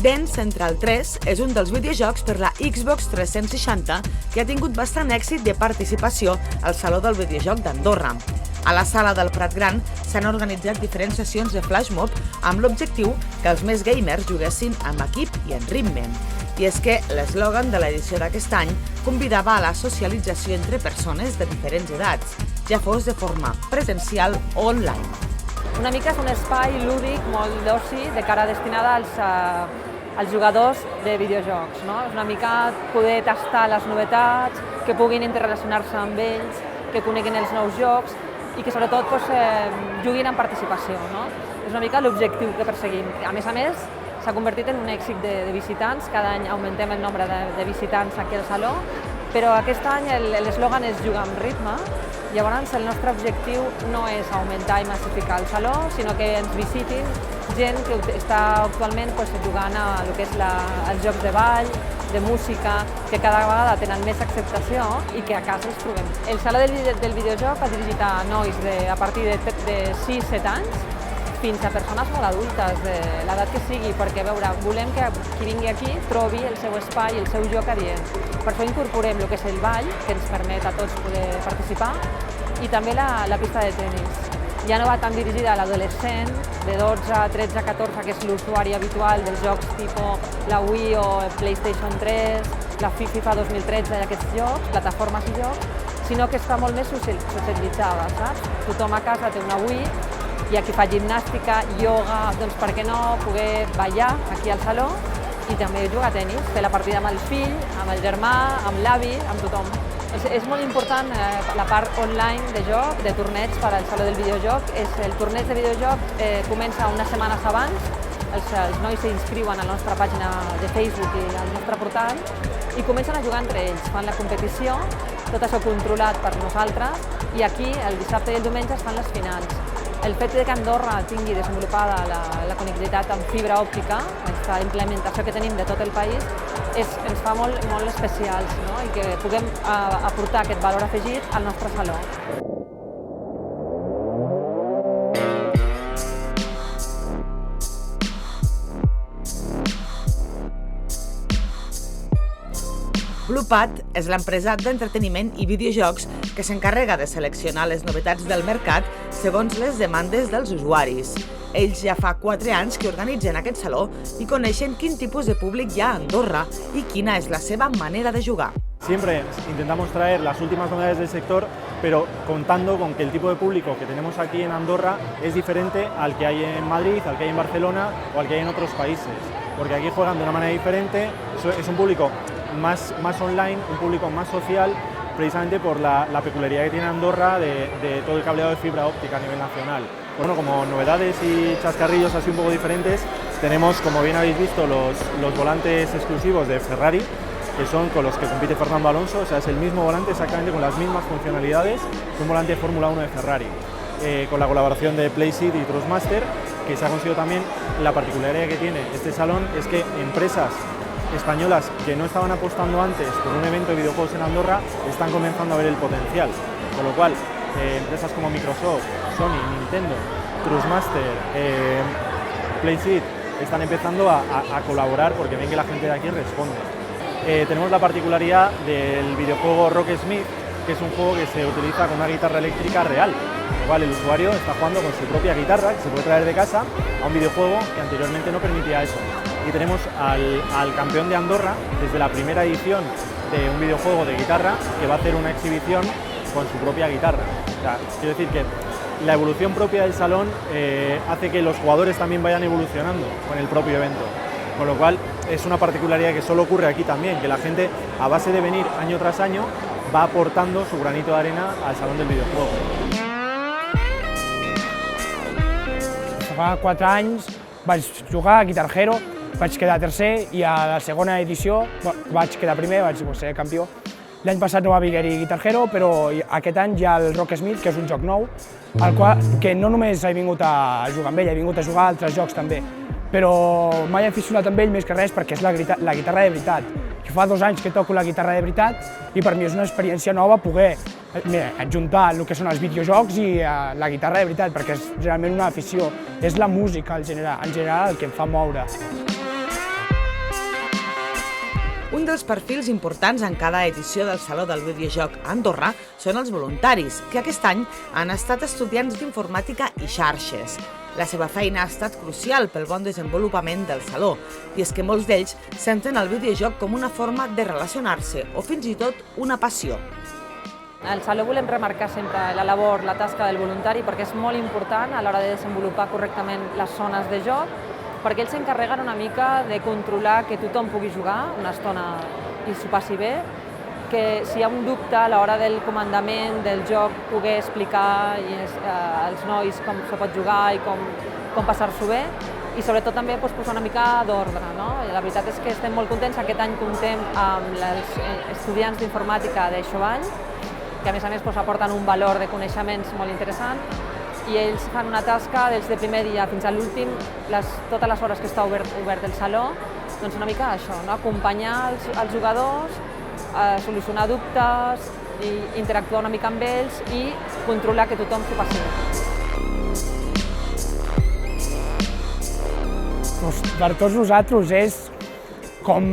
Dance Central 3 és un dels videojocs per la Xbox 360 que ha tingut bastant èxit de participació al Saló del Videojoc d'Andorra. A la sala del Prat Gran s'han organitzat diferents sessions de flash mob amb l'objectiu que els més gamers juguessin amb equip i en ritme. I és que l'eslògan de l'edició d'aquest any convidava a la socialització entre persones de diferents edats, ja fos de forma presencial o online. Una mica és un espai lúdic molt d'oci de cara destinada als jugadors de videojocs. No? És una mica poder tastar les novetats, que puguin interrelacionar-se amb ells, que coneguin els nous jocs i que sobretot juguin en participació. No? És una mica l'objectiu que perseguim. A més, s'ha convertit en un èxit de visitants, cada any augmentem el nombre de visitants aquí al Saló, però aquest any l'eslògan és jugar amb ritme. Llavors el nostre objectiu no és augmentar i massificar el Saló, sinó que ens visitin gent que està actualment jugant a el que és els jocs de ball, de música, que cada vegada tenen més acceptació i que a casa els trobem. El Saló del Videojoc va dirigit a nois a partir de 6-7 anys fins a persones molt adultes, de l'edat que sigui, perquè volem que qui vingui aquí trobi el seu espai, el seu joc adient. Per això incorporem el que és el ball, que ens permet a tots poder participar, i també la pista de tenis. Ja no va tan dirigida a l'adolescent, de 12, 13, 14, que és l'usuari habitual dels jocs tipus la Wii o el PlayStation 3, la FIFA 2013 i aquests jocs, plataformes i jocs, sinó que està molt més socialitzada, saps? Tothom a casa té una Wii, hi ha qui fa gimnàstica, ioga, doncs per què no poder ballar aquí al Saló i també jugar a tenis, fer la partida amb el fill, amb el germà, amb l'avi, amb tothom. És molt important la part online de joc, de torneig per al Saló del Videojoc. El torneig de videojoc comença unes setmanes abans, els nois s'inscriuen a la nostra pàgina de Facebook i al nostre portal i comencen a jugar entre ells, fan la competició, tot això controlat per nosaltres, i aquí el dissabte i el diumenge es fan les finals. El fet que Andorra tingui desenvolupada la connectivitat amb fibra òptica, aquesta implementació que tenim de tot el país, ens fa molt especials, no? I que puguem aportar aquest valor afegit al nostre saló. Bluepad és l'empresa d'entreteniment i videojocs que s'encarrega de seleccionar les novetats del mercat segons les demandes dels usuaris. Ells ja fa 4 anys que organitzen aquest saló i coneixen quin tipus de públic hi ha a Andorra i quina és la seva manera de jugar. Siempre intentamos traer las últimas novedades del sector, pero contando con que el tipo de público que tenemos aquí en Andorra es diferente al que hay en Madrid, al que hay en Barcelona o al que hay en otros países. Porque aquí juegan de una manera diferente, es un público más online, un público más social, precisamente por la peculiaridad que tiene Andorra de todo el cableado de fibra óptica a nivel nacional. Bueno, como novedades y chascarrillos así un poco diferentes, tenemos, como bien habéis visto, los volantes exclusivos de Ferrari, que son con los que compite Fernando Alonso, o sea, es el mismo volante exactamente con las mismas funcionalidades que un volante de Fórmula 1 de Ferrari, con la colaboración de Playseat y Trustmaster, que se ha conseguido también. La particularidad que tiene este salón es que empresas españolas que no estaban apostando antes por un evento de videojuegos en Andorra están comenzando a ver el potencial, con lo cual empresas como Microsoft, Sony, Nintendo, Trustmaster, Playseat están empezando a colaborar porque ven que la gente de aquí responde. Tenemos la particularidad del videojuego Rocksmith, que es un juego que se utiliza con una guitarra eléctrica real, con lo cual el usuario está jugando con su propia guitarra, que se puede traer de casa, a un videojuego que anteriormente no permitía eso. Y tenemos al campeón de Andorra, desde la primera edición de un videojuego de guitarra, que va a hacer una exhibición con su propia guitarra. O sea, quiero decir que la evolución propia del salón hace que los jugadores también vayan evolucionando con el propio evento. Con lo cual es una particularidad que solo ocurre aquí también, que la gente, a base de venir año tras año, va aportando su granito de arena al salón del videojuego. Fa 4 anys vaig jugar a Guitar Hero, vaig quedar tercer i a la segona edició vaig quedar primer, vaig ser campió. L'any passat no va haver-hi Guitar Hero, però aquest any hi ha el Rocksmith, que és un joc nou, que no només he vingut a jugar amb ell, he vingut a jugar a altres jocs també, però m'he aficionat amb ell més que res perquè és la guitarra de veritat. Fa 2 anys que toco la guitarra de veritat i per mi és una experiència nova poder adjuntar el que són els videojocs i la guitarra de veritat, perquè és realment una afició, és la música en general el que em fa moure. Un dels perfils importants en cada edició del Saló del Videojoc a Andorra són els voluntaris, que aquest any han estat estudiants d'informàtica i xarxes. La seva feina ha estat crucial pel bon desenvolupament del Saló, i és que molts d'ells senten el videojoc com una forma de relacionar-se o fins i tot una passió. Al Saló volem remarcar sempre la labor, la tasca del voluntari, perquè és molt important a l'hora de desenvolupar correctament les zones de joc, perquè ells s'encarreguen una mica de controlar que tothom pugui jugar una estona i s'ho passi bé, que si hi ha un dubte a l'hora del comandament del joc poder explicar als nois com se pot jugar i com passar-s'ho bé, i sobretot també posar una mica d'ordre. La veritat és que estem molt contents. Aquest any comptem amb els estudiants d'informàtica d'Eixovall, que a més aporten un valor de coneixements molt interessant, i ells fan una tasca des del primer dia fins a l'últim, totes les hores que està obert el saló, doncs una mica això, acompanyar els jugadors, solucionar dubtes, i interactuar una mica amb ells i controlar que tothom s'ho passi bé. Per tots nosaltres és com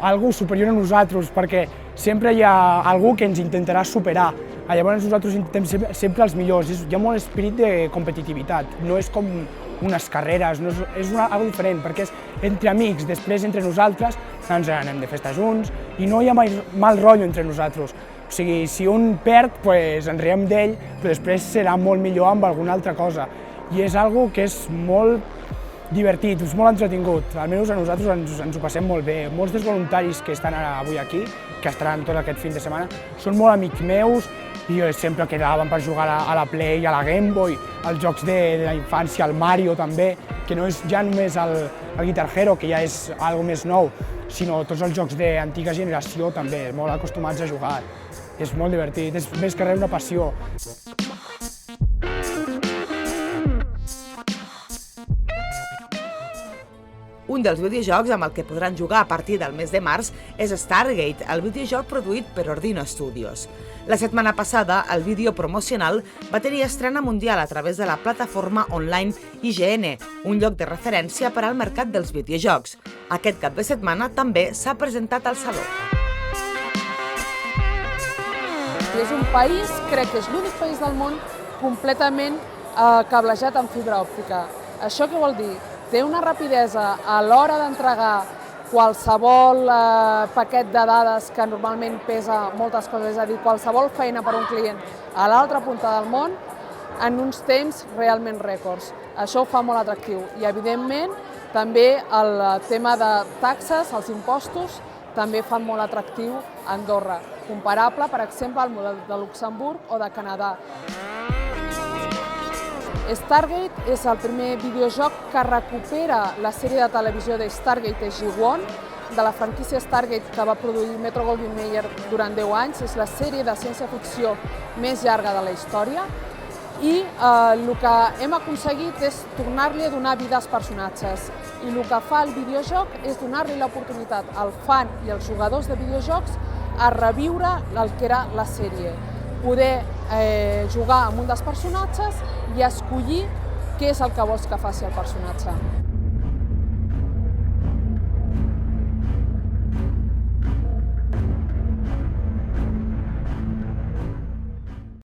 algo superior a nosaltres, perquè sempre hi ha algú que ens intentarà superar. Llavors nosaltres intentem sempre els millors, hi ha molt esprit de competitivitat, no és com unes carreres, és algo diferent, perquè és entre amics, després entre nosaltres ens anem de festa junts i no hi ha mal rotllo entre nosaltres. O sigui, si un perd, ens riem d'ell, però després serà molt millor amb alguna altra cosa. I és algo que és molt divertit, és molt entretingut, almenys a nosaltres ens ho passem molt bé. Molts dels voluntaris que estan avui aquí, que estaran tot aquest fin de setmana, són molt amics meus i sempre quedaven per jugar a la Play, a la Game Boy, als jocs de la infància, al Mario també, que no és ja només el Guitar Hero, que ja és algo més nou, sinó tots els jocs d'antiga generació també, molt acostumats a jugar. És molt divertit, és més que res una passió. Un dels videojocs amb el que podran jugar a partir del mes de març és Stargate, el videojoc produït per Ordino Studios. La setmana passada, el vídeo promocional va tenir estrena mundial a través de la plataforma online IGN, un lloc de referència per al mercat dels videojocs. Aquest cap de setmana també s'ha presentat al Saló. És un país, crec que és l'únic país del món completament cablejat amb fibra òptica. Això què vol dir? Té una rapidesa a l'hora d'entregar qualsevol paquet de dades que normalment pesa moltes coses, és a dir, qualsevol feina per a un client a l'altra punta del món, en uns temps realment rècords. Això ho fa molt atractiu i, evidentment, també el tema de taxes, els impostos, també fan molt atractiu Andorra, comparable, per exemple, al model de Luxemburg o de Canadà. Stargate és el primer videojoc que recupera la sèrie de televisió de Stargate SG-1, de la franquícia Stargate que va produir Metro-Goldwyn-Mayer durant 10 anys. És la sèrie de ciència-ficció més llarga de la història. I el que hem aconseguit és tornar-li a donar vida als personatges. I el que fa el videojoc és donar-li l'oportunitat al fan i als jugadors de videojocs a reviure el que era la sèrie. Poder jugar amb un dels personatges i escollir què és el que vols que faci el personatge.